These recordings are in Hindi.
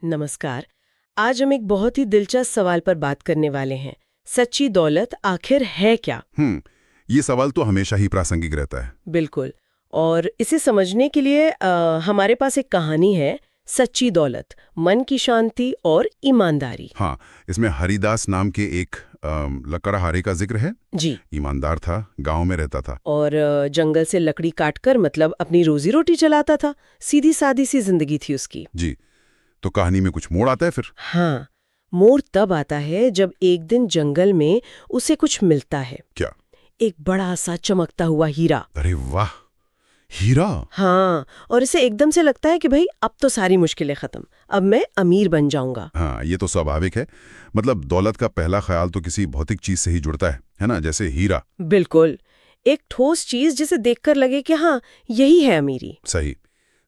नमस्कार। आज हम एक बहुत ही दिलचस्प सवाल पर बात करने वाले हैं। सच्ची दौलत आखिर है क्या? ये सवाल तो हमेशा ही प्रासंगिक रहता है। बिल्कुल। और इसे समझने के लिए हमारे पास एक कहानी है, सच्ची दौलत, मन की शांति और ईमानदारी। हाँ, इसमें हरिदास नाम के एक लकड़हारे का जिक्र है। जी। ईमानदार था, गांव में रहता था। और जंगल से लकड़ी काटकर मतलब अपनी रोजी रोटी चलाता था। सीधी सादी सी जिंदगी थी उसकी। जी, तो कहानी में कुछ मोड़ आता है फिर। हाँ, मोड़ तब आता है जब एक दिन जंगल में उसे कुछ मिलता है। क्या? एक बड़ा सा चमकता हुआ हीरा। अरे वाह, हीरा! हाँ, और इसे एकदम से लगता है कि भाई अब तो सारी मुश्किलें खत्म, अब मैं अमीर बन जाऊंगा। हाँ, ये तो स्वाभाविक है। मतलब दौलत का पहला ख्याल तो किसी भौतिक चीज से ही जुड़ता है ना, जैसे हीरा। बिल्कुल, एक ठोस चीज जिसे देखकर लगे कि हाँ, यही है अमीरी। सही।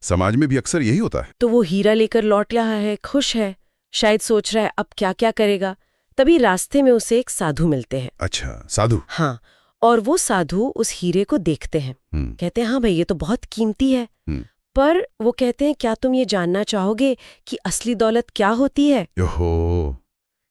समाज में भी अक्सर यही होता है। तो वो हीरा लेकर लौट रहा है, खुश है, शायद सोच रहा है अब क्या क्या करेगा। तभी रास्ते में उसे एक साधु मिलते हैं। अच्छा, साधु। हाँ, और वो साधु उस हीरे को देखते हैं। कहते हैं हाँ भाई, ये तो बहुत कीमती है। पर वो कहते हैं क्या तुम ये जानना चाहोगे कि असली दौलत क्या होती है? ओहो,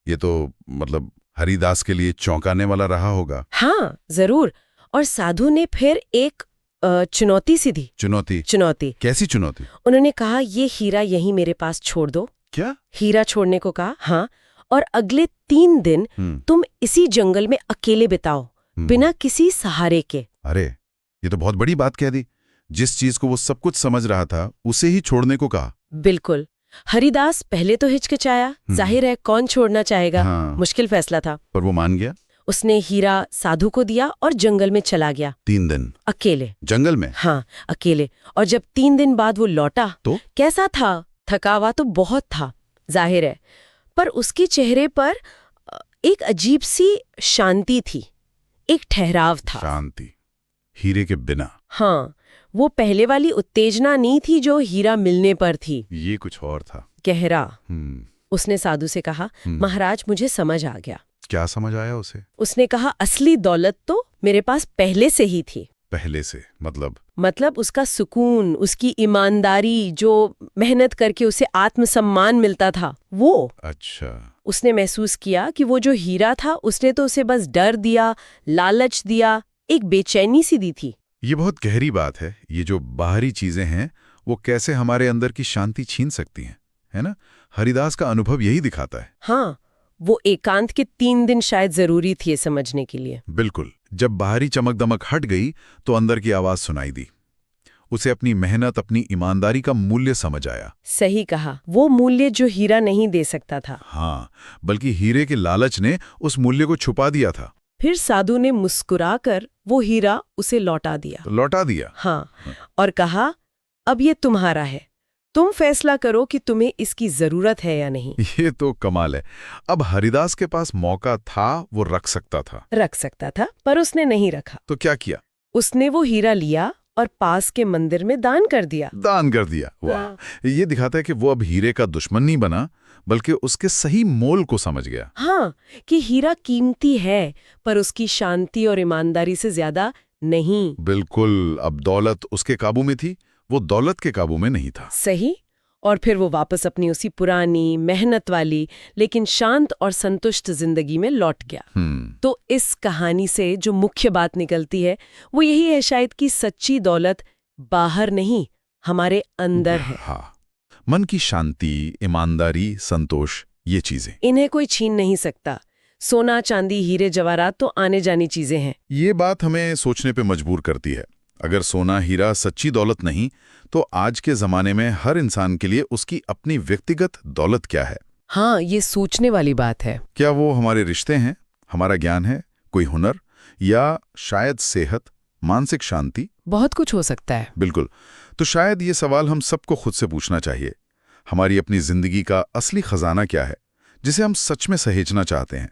ये तो मतलब हरिदास के लिए चौंकाने वाला रहा होगा। हाँ, जरूर। और साधु ने फिर एक चुनौती सी दी। चुनौती? कैसी चुनौती? उन्होंने कहा ये हीरा यहीं मेरे पास छोड़ दो। क्या? हीरा छोड़ने को कहा, हाँ, और अगले 3 दिन तुम इसी जंगल में अकेले बिताओ, बिना किसी सहारे के। अरे, ये तो बहुत बड़ी बात कह दी। जिस चीज को वो सब कुछ समझ रहा था उसे ही छोड़ने को कहा। बिल्कुल। हरिदास पहले तो हिचकिचाया, जाहिर है कौन छोड़ना चाहेगा। हाँ। मुश्किल फैसला था, पर वो मान गया। उसने हीरा साधु को दिया और जंगल में चला गया। 3 दिन अकेले। जंगल में? हाँ, अकेले। और जब 3 दिन बाद वो लौटा तो कैसा था? थका हुआ तो बहुत था, जाहिर है, पर उसके चेहरे पर एक अजीब सी शांति थी, एक ठहराव था। शांति? हीरे के बिना? हाँ, वो पहले वाली उत्तेजना नहीं थी जो हीरा मिलने पर थी। ये कुछ और था। गहरा। उसने साधु से कहा, महाराज मुझे समझ आ गया। क्या समझ आया उसे? उसने कहा असली दौलत तो मेरे पास पहले से ही थी। पहले से मतलब उसका सुकून, उसकी ईमानदारी, जो मेहनत करके उसे आत्मसम्मान मिलता था, वो। अच्छा। उसने महसूस किया कि वो जो हीरा था उसने तो उसे बस डर दिया, लालच दिया, एक बेचैनी सी दी थी। ये बहुत गहरी बात है। ये जो बाहरी चीजें हैं वो कैसे हमारे अंदर की शांति छीन सकती हैं, है ना? हरिदास का अनुभव यही दिखाता है। हाँ, वो एकांत के 3 दिन शायद जरूरी थे समझने के लिए। बिल्कुल। जब बाहरी चमक दमक हट गई तो अंदर की आवाज सुनाई दी। उसे अपनी मेहनत, अपनी ईमानदारी का मूल्य समझ आया। सही कहा, वो मूल्य जो हीरा नहीं दे सकता था। हाँ, बल्कि हीरे के लालच ने उस मूल्य को छुपा दिया था। फिर साधु ने मुस्कुराकर वो हीरा उसे लौटा दिया। लौटा दिया? हाँ, और कहा अब ये तुम्हारा है, तुम फैसला करो कि तुम्हें इसकी जरूरत है या नहीं। ये तो कमाल है। अब हरिदास के पास मौका था, वो रख सकता था, पर उसने नहीं रखा। तो क्या किया? उसने वो हीरा लिया और पास के मंदिर में दान कर दिया। वाह! ये दिखाता है कि वो अब हीरे का दुश्मन नहीं बना, बल्कि उसके सही मोल को समझ गया। हाँ, कि हीरा कीमती है पर उसकी शांति और ईमानदारी से ज्यादा नहीं। बिल्कुल। अब दौलत उसके काबू में थी, वो दौलत के काबू में नहीं था। सही। और फिर वो वापस अपनी उसी पुरानी मेहनत वाली लेकिन शांत और संतुष्ट जिंदगी में लौट गया। तो इस कहानी से जो मुख्य बात निकलती है वो यही है शायद कि सच्ची दौलत बाहर नहीं, हमारे अंदर है। हाँ, मन की शांति, ईमानदारी, संतोष, ये चीजें, इन्हें कोई छीन नहीं सकता। सोना, चांदी, हीरे जवाहरात तो आने जानी चीजें हैं। ये बात हमें सोचने पे मजबूर करती है। अगर सोना हीरा सच्ची दौलत नहीं, तो आज के जमाने में हर इंसान के लिए उसकी अपनी व्यक्तिगत दौलत क्या है? हाँ, ये सोचने वाली बात है। क्या वो हमारे रिश्ते हैं, हमारा ज्ञान है, कोई हुनर, या शायद सेहत, मानसिक शांति? बहुत कुछ हो सकता है। बिल्कुल। तो शायद ये सवाल हम सबको खुद से पूछना चाहिए। हमारी अपनी जिंदगी का असली खजाना क्या है, जिसे हम सच में सहेजना चाहते हैं?